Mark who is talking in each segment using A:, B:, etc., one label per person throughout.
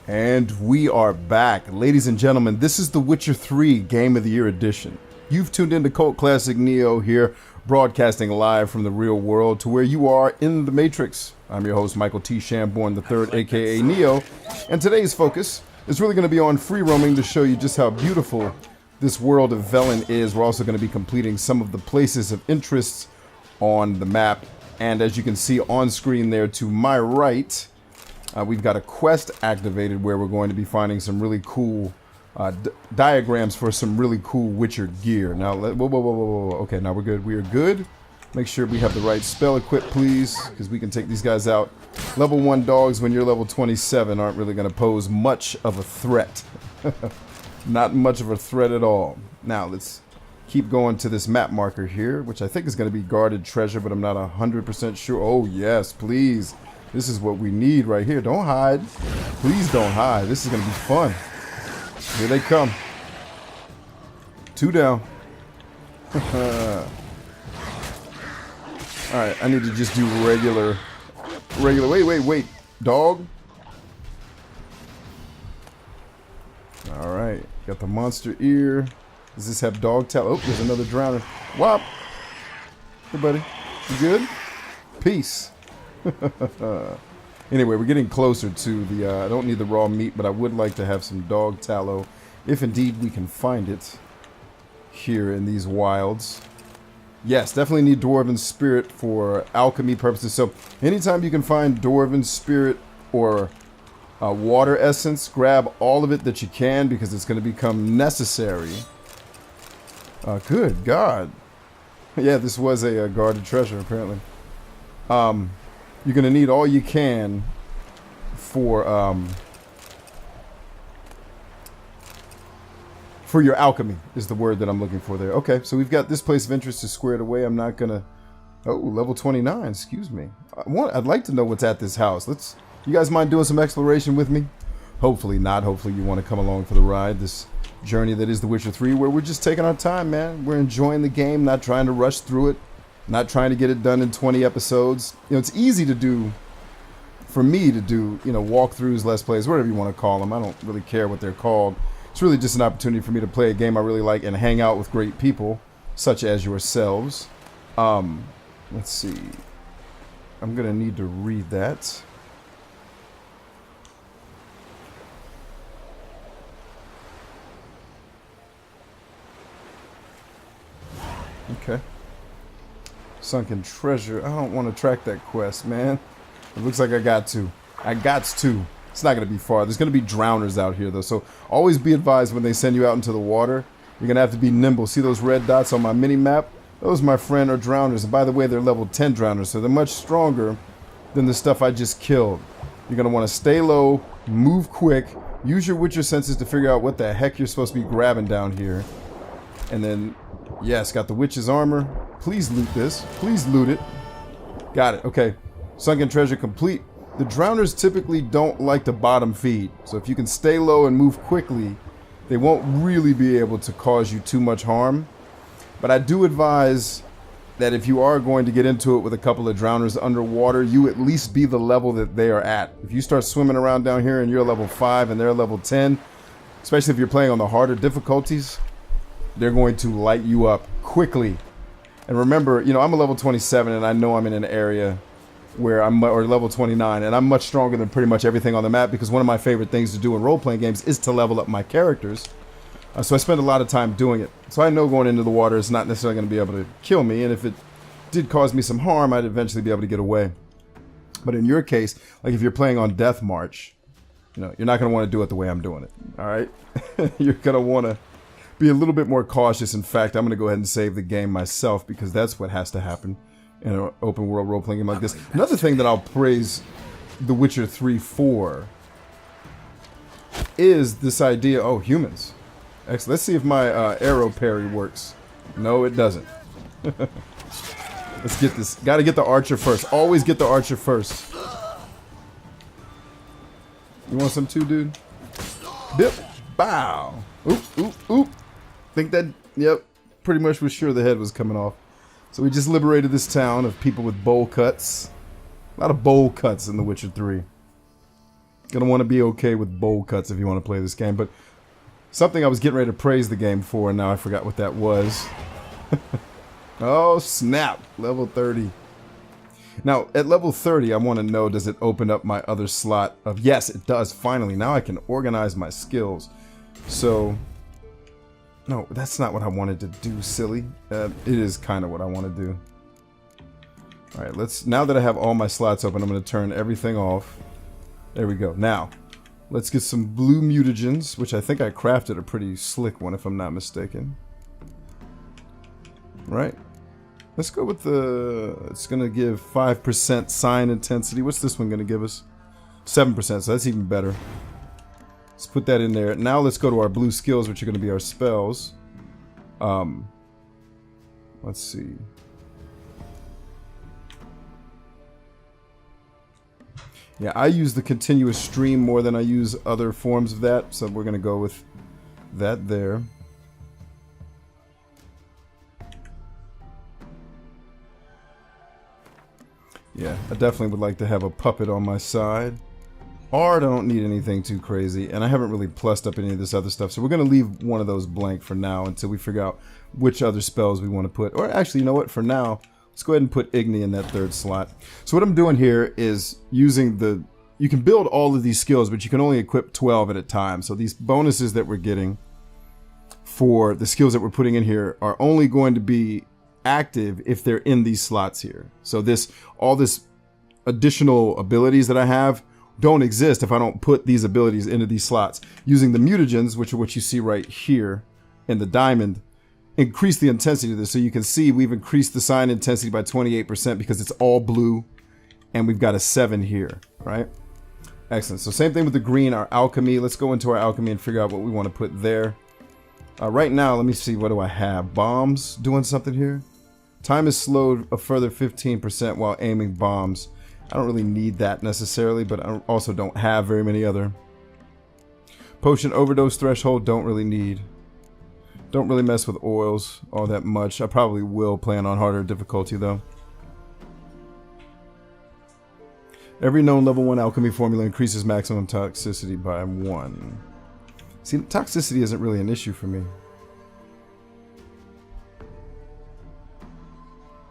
A: And we are back. Ladies and gentlemen, this is The Witcher 3 Game of the Year edition. You've tuned into Cult Classic Neo here, broadcasting live from the real world to where you are in the Matrix. I'm your host, Michael T. Shamborn III, aka Neo, and today's focus is really going to be on free roaming to show you just how beautiful this world of Velen is. We're also going to be completing some of the places of interest on the map, and as you can see on screen there to my right, we've got a quest activated where we're going to be finding some really cool diagrams for some really cool Witcher gear. Now, whoa. Okay, now we're good. We are good. Make sure we have the right spell equipped, please, because we can take these guys out. Level 1 dogs when you're level 27 aren't really going to pose much of a threat. Not much of a threat at all. Now, let's keep going to this map marker here, which I think is going to be guarded treasure, but I'm not 100% sure. Oh, yes, please. This is what we need right here. Don't hide. Please don't hide. This is going to be fun. Here they come. 2 down. Alright, I need to just do regular. Wait. Dog. Alright. Got the monster ear. Does this have dog tail? Oh, there's another drowner. Wop. Hey, buddy. You good? Peace. Anyway, we're getting closer to the, I don't need the raw meat, but I would like to have some dog tallow, if indeed we can find it here in these wilds. Yes, definitely need Dwarven Spirit for alchemy purposes. So anytime you can find Dwarven Spirit or water essence, grab all of it that you can, because it's going to become necessary. Good God. Yeah, this was a guarded treasure, apparently. You're going to need all you can for your alchemy is the word that I'm looking for there. Okay, so we've got this place of interest is squared away. I'm not going to... Oh, level 29, excuse me. I'd like to know what's at this house. You guys mind doing some exploration with me? Hopefully not. Hopefully you want to come along for the ride. This journey that is The Witcher 3, where we're just taking our time, man. We're enjoying the game, not trying to rush through it. Not trying to get it done in 20 episodes. You know, it's easy to do, for me to do, you know, walkthroughs, let's plays, whatever you want to call them. I don't really care what they're called. It's really just an opportunity for me to play a game I really like and hang out with great people, such as yourselves. Let's see. I'm going to need to read that. Okay. Sunken treasure. I don't want to track that quest, man. It looks like I got to. It's not going to be far. There's going to be drowners out here, though. So always be advised when they send you out into the water. You're going to have to be nimble. See those red dots on my mini-map? Those, my friend, are drowners. And by the way, they're level 10 drowners. So they're much stronger than the stuff I just killed. You're going to want to stay low, move quick, use your Witcher senses to figure out what the heck you're supposed to be grabbing down here. And then, yes, got the witch's armor. Please loot this. Please loot it. Got it. Okay. Sunken treasure complete. The drowners typically don't like to bottom feed. So if you can stay low and move quickly, they won't really be able to cause you too much harm. But I do advise that if you are going to get into it with a couple of drowners underwater, you at least be the level that they are at. If you start swimming around down here and you're level 5 and they're level 10, especially if you're playing on the harder difficulties, they're going to light you up quickly. And remember, you know, I'm a level 27 and I know I'm in an area where or level 29, and I'm much stronger than pretty much everything on the map, because one of my favorite things to do in role-playing games is to level up my characters. So I spend a lot of time doing it. So I know going into the water is not necessarily going to be able to kill me, and if it did cause me some harm, I'd eventually be able to get away. But in your case, like if you're playing on Death March, you know, you're not going to want to do it the way I'm doing it. All right? You're going to want to be a little bit more cautious. In fact, I'm going to go ahead and save the game myself, because that's what has to happen in an open world role-playing game like this. Another thing that I'll praise The Witcher 3 for is this idea. Oh, humans. Excellent. Let's see if my arrow parry works. No, it doesn't. Let's get this. Got to get the archer first. Always get the archer first. You want some too, dude? Dip. Bow. Oop. Think that, yep, pretty much was sure the head was coming off. So we just liberated this town of people with bowl cuts. A lot of bowl cuts in The Witcher 3. Gonna want to be okay with bowl cuts if you want to play this game. But something I was getting ready to praise the game for, and now I forgot what that was. Oh, snap. Level 30. Now, at level 30, I want to know, does it open up my other slot of... Yes, it does, finally. Now I can organize my skills. So... No, that's not what I wanted to do, silly. It is kind of what I want to do. Alright, let's... Now that I have all my slots open, I'm going to turn everything off. There we go. Now, let's get some blue mutagens, which I think I crafted a pretty slick one, if I'm not mistaken. Right? Let's go with the... It's going to give 5% sign intensity. What's this one going to give us? 7%, so that's even better. Let's put that in there. Now let's go to our blue skills, which are going to be our spells. Let's see. Yeah, I use the continuous stream more than I use other forms of that, so we're going to go with that there. Yeah, I definitely would like to have a puppet on my side. Art, I don't need anything too crazy, and I haven't really plussed up any of this other stuff, so we're going to leave one of those blank for now until we figure out which other spells we want to put. Or actually, you know what? For now, let's go ahead and put Igni in that third slot. So what I'm doing here is using the... You can build all of these skills, but you can only equip 12 at a time. So these bonuses that we're getting for the skills that we're putting in here are only going to be active if they're in these slots here. So all this additional abilities that I have don't exist if I don't put these abilities into these slots. Using the mutagens, which are what you see right here in the diamond, increase the intensity of this. So you can see we've increased the sign intensity by 28% because it's all blue, and we've got a 7 here, right? Excellent. So same thing with the green, our alchemy. Let's go into our alchemy and figure out what we want to put there. Right now, let me see, what do I have? Bombs doing something here? Time is slowed a further 15% while aiming bombs. I don't really need that necessarily, but I also don't have very many other. Potion overdose threshold, don't really need. Don't really mess with oils all that much. I probably will plan on harder difficulty though. Every known level 1 alchemy formula increases maximum toxicity by 1. See, toxicity isn't really an issue for me.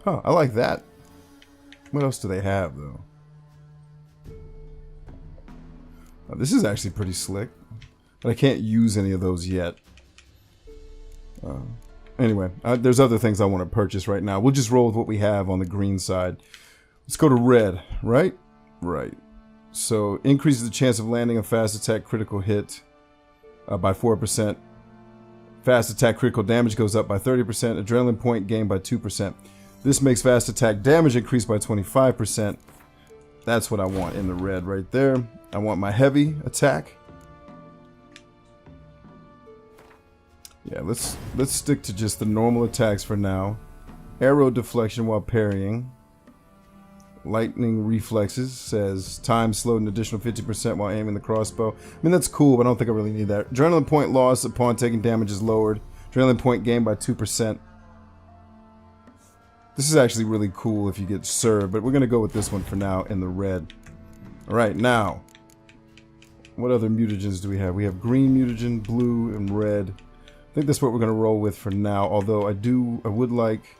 A: Huh, I like that. What else do they have, though? Oh, this is actually pretty slick. But I can't use any of those yet. Anyway, there's other things I want to purchase right now. We'll just roll with what we have on the green side. Let's go to red, right? Right. So, increases the chance of landing a fast attack critical hit by 4%. Fast attack critical damage goes up by 30%. Adrenaline point gained by 2%. This makes fast attack damage increase by 25%. That's what I want in the red right there. I want my heavy attack. Yeah, let's stick to just the normal attacks for now. Arrow deflection while parrying. Lightning reflexes says time slowed an additional 50% while aiming the crossbow. I mean, that's cool, but I don't think I really need that. Adrenaline point loss upon taking damage is lowered. Adrenaline point gained by 2%. This is actually really cool if you get served, but we're going to go with this one for now in the red. Alright, now, what other mutagens do we have? We have green mutagen, blue, and red. I think that's what we're going to roll with for now, although I would like...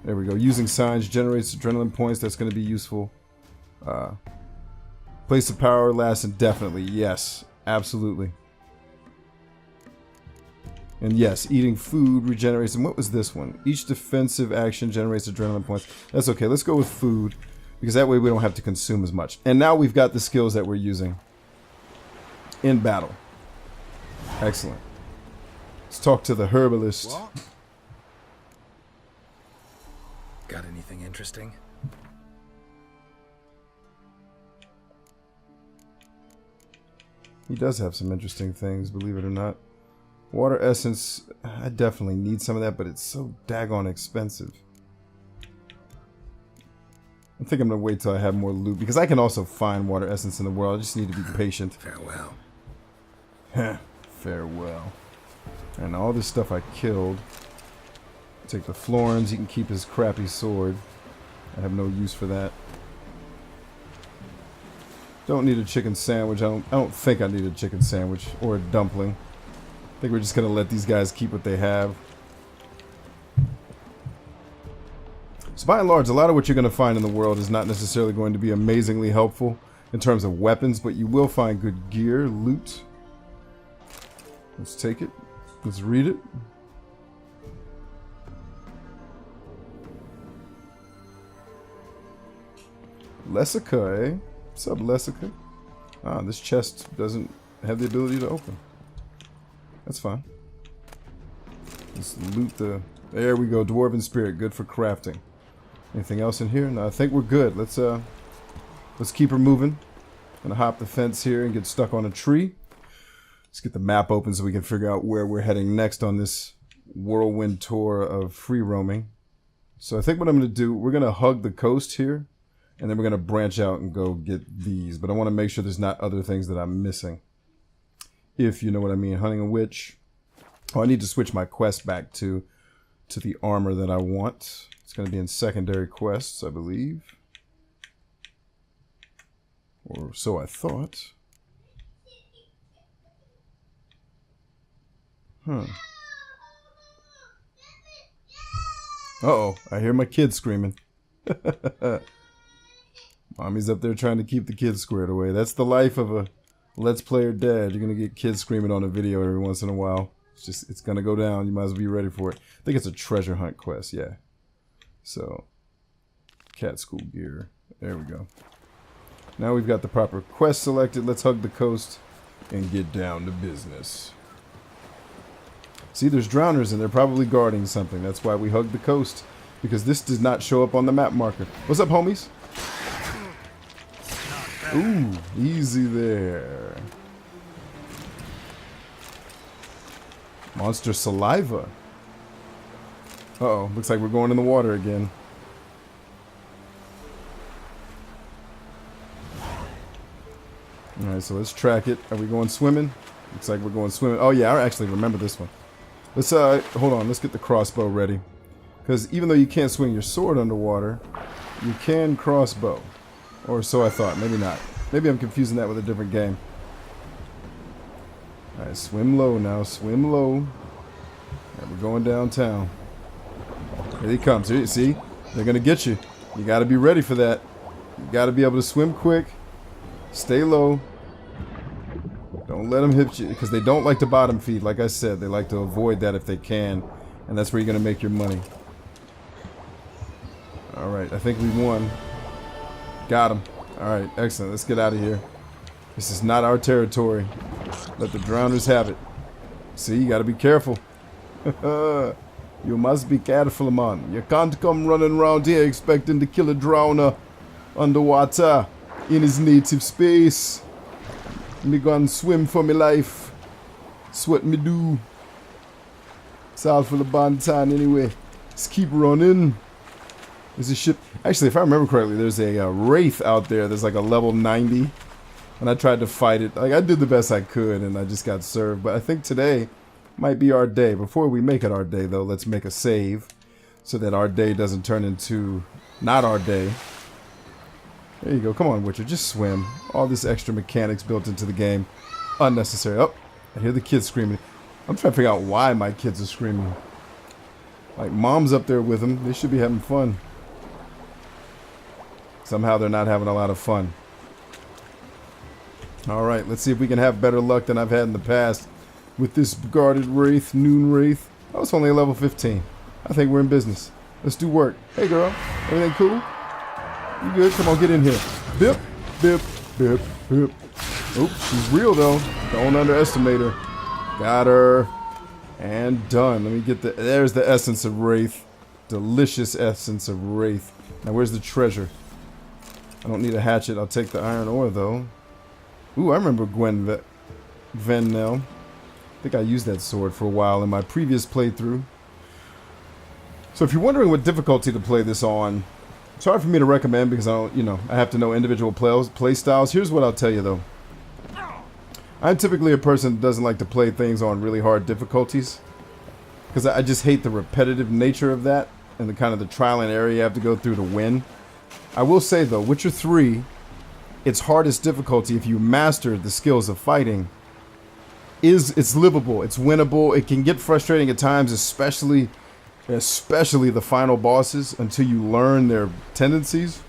A: There we go. Using signs generates adrenaline points. That's going to be useful. Place of power lasts indefinitely. Yes, absolutely. And yes, eating food regenerates. And what was this one? Each defensive action generates adrenaline points. That's okay. Let's go with food, because that way we don't have to consume as much. And now we've got the skills that we're using in battle. Excellent. Let's talk to the herbalist.
B: What? Got anything interesting?
A: He does have some interesting things, believe it or not. Water essence, I definitely need some of that, but it's so daggone expensive. I think I'm going to wait till I have more loot, because I can also find water essence in the world. I just need to be patient.
B: Farewell.
A: Farewell. And all this stuff I killed. Take the florins. He can keep his crappy sword. I have no use for that. Don't need a chicken sandwich. I don't think I need a chicken sandwich or a dumpling. I think we're just gonna let these guys keep what they have. So by and large, a lot of what you're gonna find in the world is not necessarily going to be amazingly helpful in terms of weapons, but you will find good gear, loot. Let's take it. Let's read it. Lessica, eh? What's up, Lessica? Ah, this chest doesn't have the ability to open. That's fine. Let's loot the... There we go, Dwarven Spirit. Good for crafting. Anything else in here? No, I think we're good. Let's keep her moving. Gonna hop the fence here and get stuck on a tree. Let's get the map open so we can figure out where we're heading next on this whirlwind tour of free roaming. So I think what I'm gonna do, we're gonna hug the coast here, and then we're gonna branch out and go get these. But I want to make sure there's not other things that I'm missing. If you know what I mean. Hunting a witch. Oh, I need to switch my quest back to the armor that I want. It's going to be in secondary quests, I believe. Or so I thought. Huh. Uh-oh, I hear my kids screaming. Mommy's up there trying to keep the kids squared away. That's the life of a Let's Player dad. You're going to get kids screaming on a video every once in a while. It's going to go down. You might as well be ready for it. I think it's a treasure hunt quest, yeah. So, cat school gear. There we go. Now we've got the proper quest selected. Let's hug the coast and get down to business. See, there's drowners and they're probably guarding something. That's why we hug the coast. Because this does not show up on the map marker. What's up, homies? Ooh, easy there. Monster saliva. Uh-oh, looks like we're going in the water again. Alright, so let's track it. Are we going swimming? Looks like we're going swimming. Oh yeah, I actually remember this one. Let's, hold on, let's get the crossbow ready. Because even though you can't swing your sword underwater, you can crossbow. Or so I thought, maybe not. Maybe I'm confusing that with a different game. Alright, swim low now, swim low. Alright, we're going downtown. Here he comes. Here, see? They're going to get you. You got to be ready for that. You got to be able to swim quick. Stay low. Don't let them hit you. Because they don't like to bottom feed. Like I said, they like to avoid that if they can. And that's where you're going to make your money. Alright, I think we won. Got him. Alright, excellent. Let's get out of here. This is not our territory. Let the drowners have it. See, you gotta be careful. You must be careful, man. You can't come running around here expecting to kill a drowner underwater in his native space. Me gonna swim for me life. That's what me do. It's all for the Bantan anyway. Let's keep running. There's a ship. Actually, if I remember correctly, there's a Wraith out there that's like a level 90. And I tried to fight it. Like, I did the best I could, and I just got served. But I think today might be our day. Before we make it our day, though, let's make a save. So that our day doesn't turn into not our day. There you go. Come on, Witcher. Just swim. All this extra mechanics built into the game. Unnecessary. Oh, I hear the kids screaming. I'm trying to figure out why my kids are screaming. Like, mom's up there with them. They should be having fun. Somehow they're not having a lot of fun. Alright, let's see if we can have better luck than I've had in the past with this guarded Wraith, Noon Wraith. Oh, it's only a level 15. I think we're in business. Let's do work. Hey girl, everything cool? You good? Come on, get in here. Bip, bip, bip, bip. Oh, she's real though. Don't underestimate her. Got her. And done. Let me get there's the essence of Wraith. Delicious essence of Wraith. Now where's the treasure? I don't need a hatchet. I'll take the iron ore though. Ooh, I remember Venel. I think I used that sword for a while in my previous playthrough. So if you're wondering what difficulty to play this on, it's hard for me to recommend because I don't, I have to know individual play styles. Here's what I'll tell you though. I'm typically a person that doesn't like to play things on really hard difficulties because I just hate the repetitive nature of that and the kind of the trial and error you have to go through to win. I will say though, Witcher 3 its hardest difficulty, if you master the skills of fighting, it's livable, it's winnable. It can get frustrating at times, especially the final bosses, until you learn their tendencies.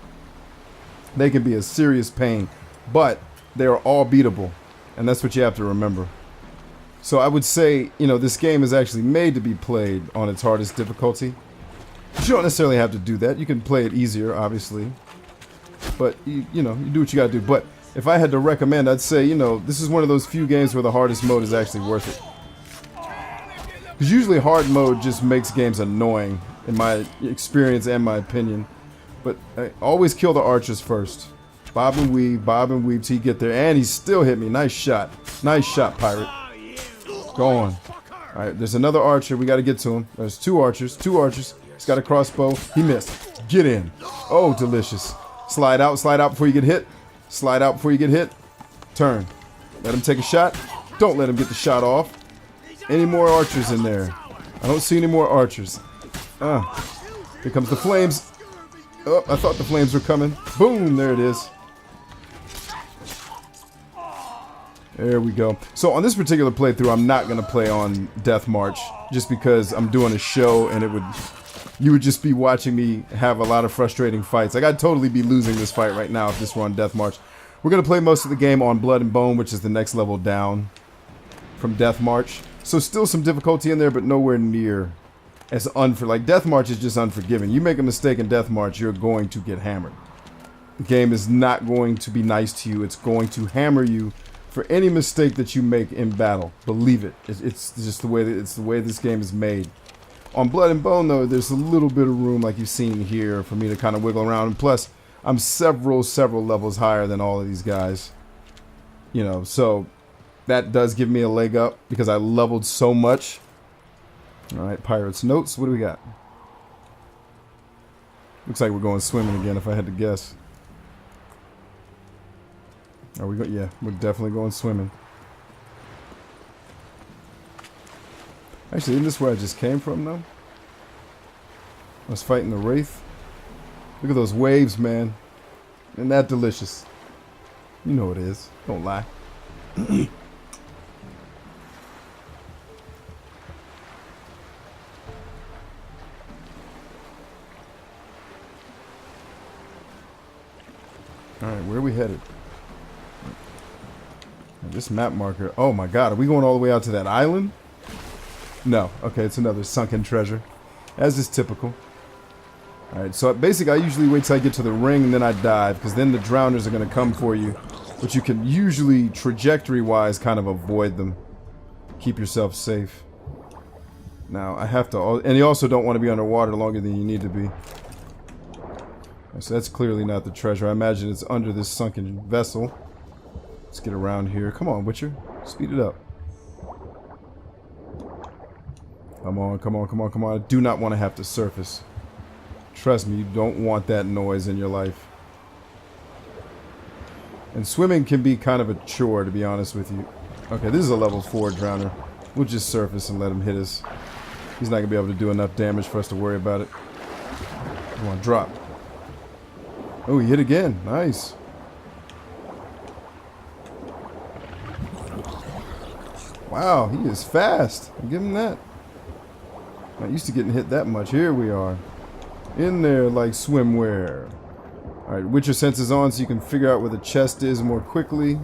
A: They can be a serious pain, but they are all beatable, and that's what you have to remember. So I would say, you know, this game is actually made to be played on its hardest difficulty. You don't necessarily have to do that. You can play it easier, obviously, but you know, you do what you gotta do. But if I had to recommend, I'd say, you know, this is one of those few games where the hardest mode is actually worth it. Because usually hard mode just makes games annoying, in my experience and my opinion. But I always kill the archers first. Bob and weave till you get there. And he still hit me. Nice shot. Nice shot, pirate. Go on. Alright, there's another archer. We got to get to him. There's two archers. He's got a crossbow. He missed. Get in. Oh, delicious. Slide out before you get hit. Slide out before you get hit. Turn. Let him take a shot. Don't let him get the shot off. Any more archers in there? I don't see any more archers. Here comes the flames. Oh, I thought the flames were coming. Boom, there it is. There we go. So on this particular playthrough, I'm not going to play on Death March, just because I'm doing a show and you would just be watching me have a lot of frustrating fights. Like, I'd totally be losing this fight right now if this were on Death March. We're going to play most of the game on Blood and Bone, which is the next level down from Death March. So still some difficulty in there, but nowhere near as like Death March is just unforgiving. You make a mistake in Death March, you're going to get hammered. The game is not going to be nice to you. It's going to hammer you for any mistake that you make in battle. Believe it. It's just the way this game is made. On Blood and Bone, though, there's a little bit of room, like you've seen here, for me to kind of wiggle around. And plus, I'm several levels higher than all of these guys. You know, so that does give me a leg up because I leveled so much. Alright, Pirate's Notes. What do we got? Looks like we're going swimming again, if I had to guess. Are we yeah, we're definitely going swimming. Actually, isn't this where I just came from, though? I was fighting the Wraith. Look at those waves, man. Isn't that delicious? You know it is. Don't lie. Alright, where are we headed? This map marker. Oh my god, are we going all the way out to that island? No. Okay, it's another sunken treasure. As is typical. Alright, so basically I usually wait till I get to the ring and then I dive, because then the drowners are going to come for you. But you can usually, trajectory-wise, kind of avoid them. Keep yourself safe. Now, I have to... And you also don't want to be underwater longer than you need to be. So that's clearly not the treasure. I imagine it's under this sunken vessel. Let's get around here. Come on, Witcher. Speed it up. Come on, come on, come on, come on. I do not want to have to surface. Trust me, you don't want that noise in your life. And swimming can be kind of a chore, to be honest with you. Okay, this is a level 4 drowner. We'll just surface and let him hit us. He's not going to be able to do enough damage for us to worry about it. Come on, drop. Oh, he hit again. Nice. Wow, he is fast. I'll give him that. Not used to getting hit that much. Here we are. In there like swimwear. Alright, Witcher senses on so you can figure out where the chest is more quickly.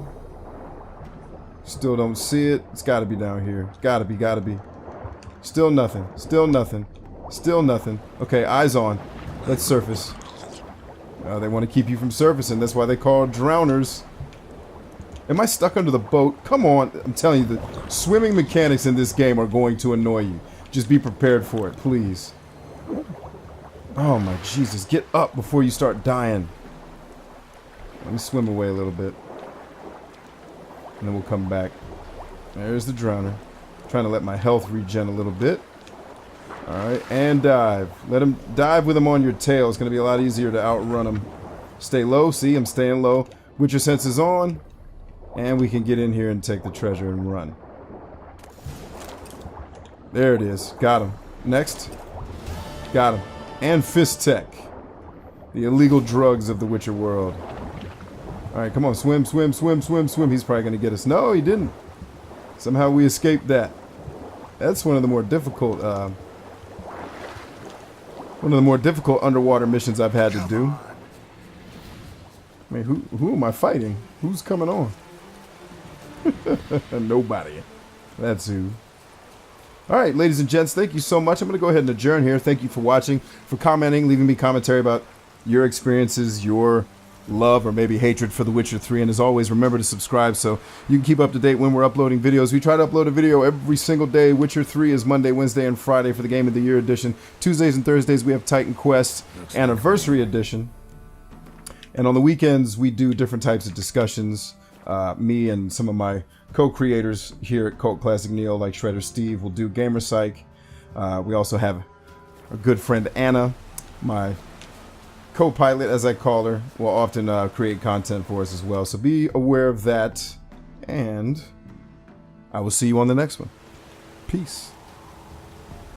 A: Still don't see it. It's gotta be down here. Gotta be. Still nothing. Still nothing. Still nothing. Okay, eyes on. Let's surface. They want to keep you from surfacing. That's why they call drowners. Am I stuck under the boat? Come on. I'm telling you, the swimming mechanics in this game are going to annoy you. Just be prepared for it, please. Oh my Jesus. Get up before you start dying. Let me swim away a little bit. And then we'll come back. There's the drowner. Trying to let my health regen a little bit. Alright, and dive. Let him dive with him on your tail. It's going to be a lot easier to outrun him. Stay low. See, I'm staying low. Witcher sense is on. And we can get in here and take the treasure and run. There it is. Got him. Next. Got him. And Fist Tech. The illegal drugs of the Witcher world. Alright, come on. Swim, swim, swim, swim, swim. He's probably going to get us. No, he didn't. Somehow we escaped that. That's one of the more difficult, underwater missions I've had to do. I mean, who am I fighting? Who's coming on? Nobody. That's who. Alright, ladies and gents, thank you so much. I'm going to go ahead and adjourn here. Thank you for watching, for commenting, leaving me commentary about your experiences, your love or maybe hatred for The Witcher 3. And as always, remember to subscribe so you can keep up to date when we're uploading videos. We try to upload a video every single day. Witcher 3 is Monday, Wednesday, and Friday for the Game of the Year edition. Tuesdays and Thursdays we have Titan Quest Anniversary Edition. And on the weekends we do different types of discussions. Me and some of my co-creators here at Cult Classic Neo, like Shredder Steve, will do Gamer Psych. We also have our good friend Anna, my co-pilot, as I call her, will often create content for us as well. So be aware of that, and I will see you on the next one. Peace.